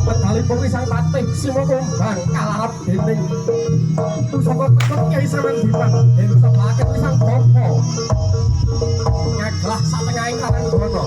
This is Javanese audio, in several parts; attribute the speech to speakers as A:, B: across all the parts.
A: Medalipun Sang Patih Simo Kumbang kalarap dening pusaka tekuk Kyai Senibudaya ing sebakit Sang Bapa ngeglah satengahing Karanggono.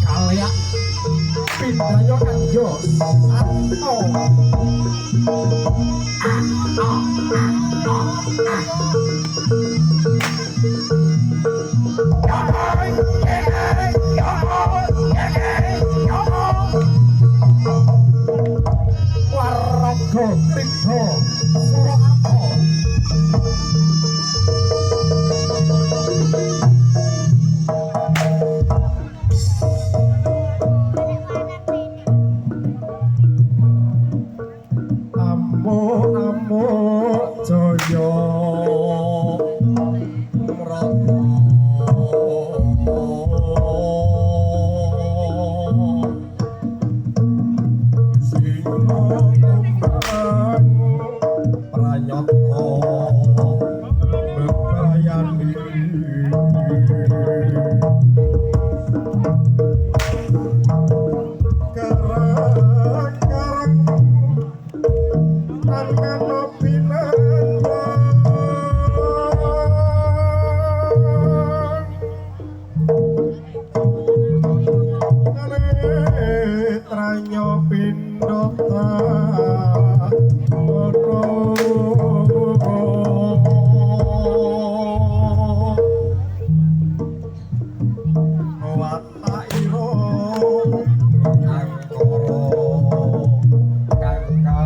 A: Kaliak pindhanya kanggo santo. Waraga Krida Surakarta. Amo Jaya Mrata Sino Kumbang Pranyata bebayani Tranyo pindota watairo angkara kangka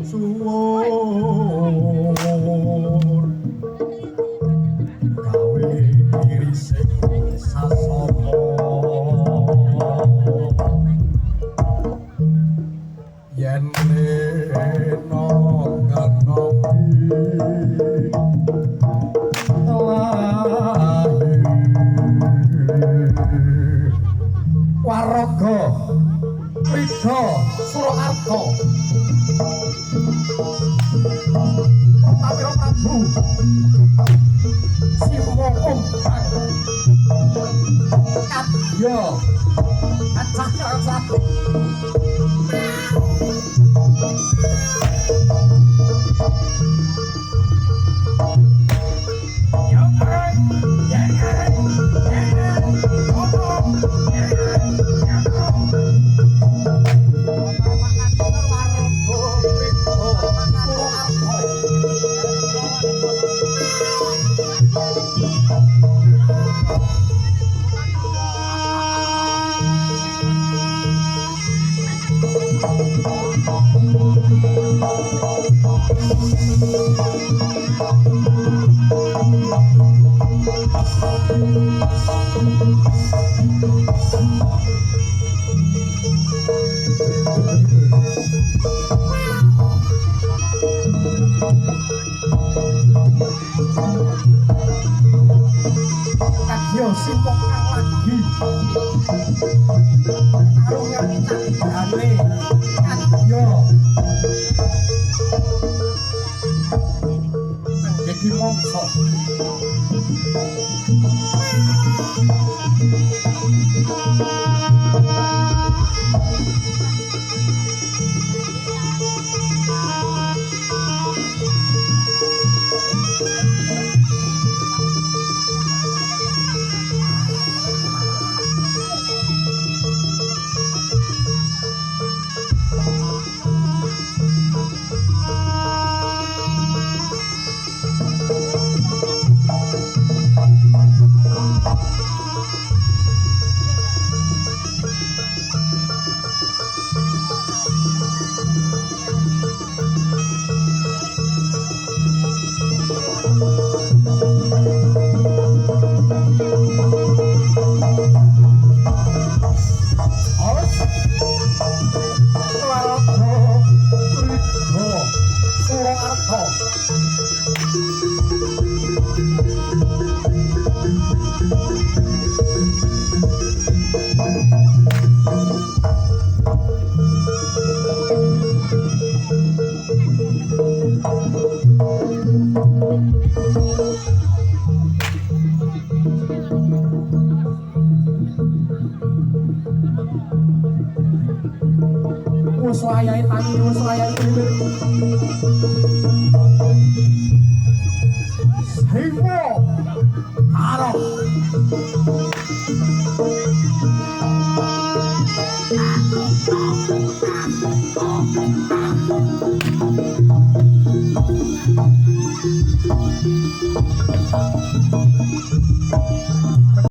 A: suwun gawe diri sing sasana yen leno kanopi Waraga Krida Surakarta Pawira Prabu Simo Kumbang kadya kacah karo satu kadya simpok kang lagi tarungan candane kadya iki mongso wis wayahe tangi wis wayahe bibir Hewo karo